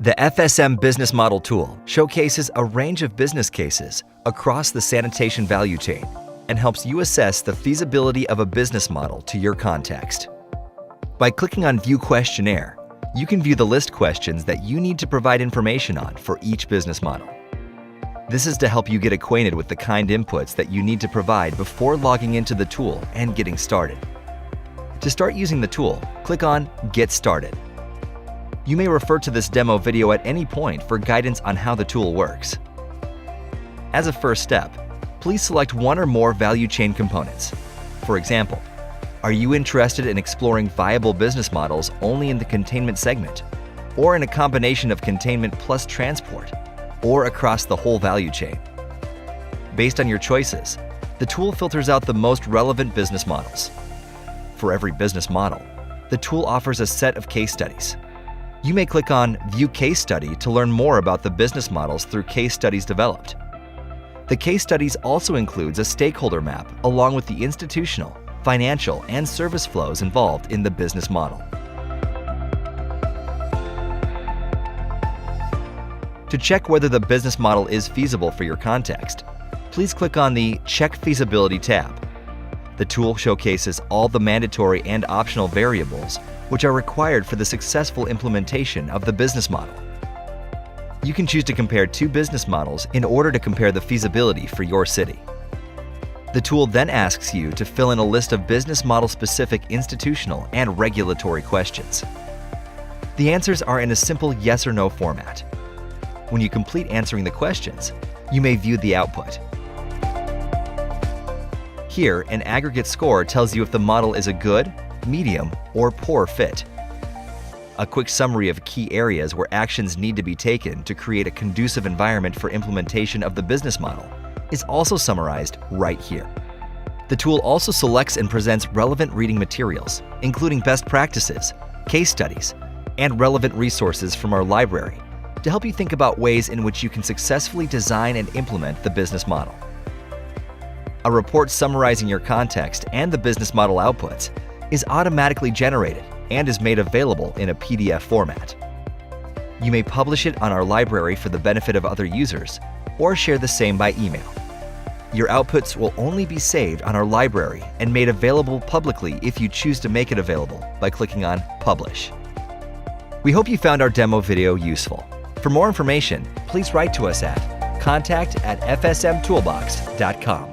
The FSM Business Model tool showcases a range of business cases across the sanitation value chain and helps you assess the feasibility of a business model to your context. By clicking on View Questionnaire, you can view the list questions that you need to provide information on for each business model. This is to help you get acquainted with the kind inputs that you need to provide before logging into the tool and getting started. To start using the tool, click on Get Started. You may refer to this demo video at any point for guidance on how the tool works. As a first step, please select one or more value chain components. For example, are you interested in exploring viable business models only in the containment segment, or in a combination of containment plus transport, or across the whole value chain? Based on your choices, the tool filters out the most relevant business models. For every business model, the tool offers a set of case studies. You may click on View Case Study to learn more about the business models through case studies developed. The case studies also includes a stakeholder map along with the institutional, financial, and service flows involved in the business model. To check whether the business model is feasible for your context, please click on the Check Feasibility tab. The tool showcases all the mandatory and optional variables which are required for the successful implementation of the business model. You can choose to compare two business models in order to compare the feasibility for your city. The tool then asks you to fill in a list of business model-specific institutional and regulatory questions. The answers are in a simple yes or no format. When you complete answering the questions, you may view the output. Here, an aggregate score tells you if the model is a good, medium, or poor fit. A quick summary of key areas where actions need to be taken to create a conducive environment for implementation of the business model is also summarized right here. The tool also selects and presents relevant reading materials, including best practices, case studies, and relevant resources from our library to help you think about ways in which you can successfully design and implement the business model. A report summarizing your context and the business model outputs is automatically generated and is made available in a PDF format. You may publish it on our library for the benefit of other users, or share the same by email. Your outputs will only be saved on our library and made available publicly if you choose to make it available by clicking on Publish. We hope you found our demo video useful. For more information, please write to us at contact@fsmtoolbox.com.